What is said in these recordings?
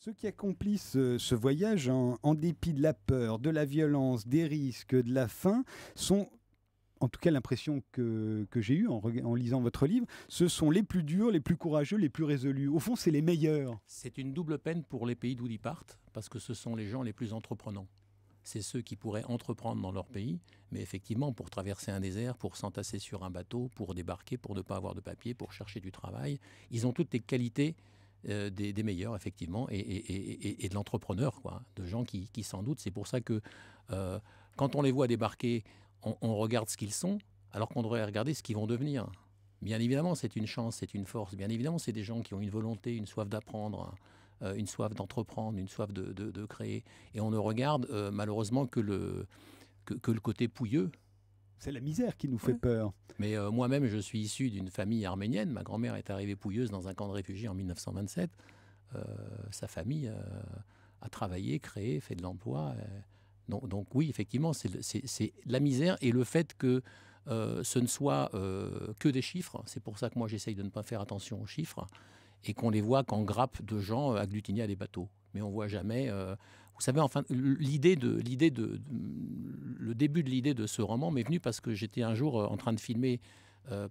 Ceux qui accomplissent ce voyage en dépit de la peur, de la violence, des risques, de la faim, sont, en tout cas l'impression que j'ai eue en lisant votre livre, ce sont les plus durs, les plus courageux, les plus résolus. Au fond, c'est les meilleurs. C'est une double peine pour les pays d'où ils partent, parce que ce sont les gens les plus entreprenants. C'est ceux qui pourraient entreprendre dans leur pays, mais effectivement, pour traverser un désert, pour s'entasser sur un bateau, pour débarquer, pour ne pas avoir de papier, pour chercher du travail, ils ont toutes les qualités des meilleurs, effectivement, et de l'entrepreneur, quoi, de gens qui sans doute, c'est pour ça que quand on les voit débarquer, on regarde ce qu'ils sont, alors qu'on devrait regarder ce qu'ils vont devenir. Bien évidemment, c'est une chance, c'est une force. Bien évidemment, c'est des gens qui ont une volonté, une soif d'apprendre, une soif d'entreprendre, une soif de créer. Et on ne regarde malheureusement que le côté pouilleux. C'est la misère qui nous fait peur. Mais moi-même, je suis issu d'une famille arménienne. Ma grand-mère est arrivée pouilleuse dans un camp de réfugiés en 1927. Sa famille a travaillé, créé, fait de l'emploi. Donc oui, effectivement, c'est la misère et le fait que ce ne soit que des chiffres. C'est pour ça que moi, j'essaye de ne pas faire attention aux chiffres et qu'on les voit qu'en grappe de gens agglutinés à des bateaux. Mais on ne voit jamais... vous savez, enfin, le début de l'idée de ce roman m'est venu parce que j'étais un jour en train de filmer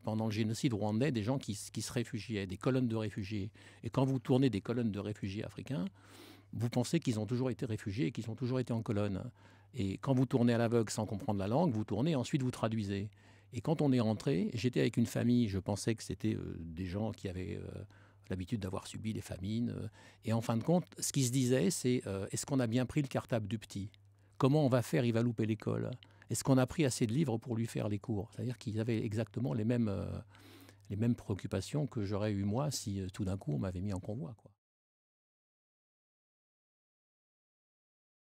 pendant le génocide rwandais des gens qui se réfugiaient, des colonnes de réfugiés. Et quand vous tournez des colonnes de réfugiés africains, vous pensez qu'ils ont toujours été réfugiés et qu'ils ont toujours été en colonne. Et quand vous tournez à l'aveugle sans comprendre la langue, vous tournez et ensuite vous traduisez. Et quand on est rentré, j'étais avec une famille, je pensais que c'était des gens qui avaient l'habitude d'avoir subi les famines. Et en fin de compte, ce qui se disait, c'est est-ce qu'on a bien pris le cartable du petit? Comment on va faire? Il va louper l'école. Est-ce qu'on a pris assez de livres pour lui faire les cours? C'est-à-dire qu'ils avaient exactement les mêmes préoccupations que j'aurais eu moi si tout d'un coup on m'avait mis en convoi, quoi.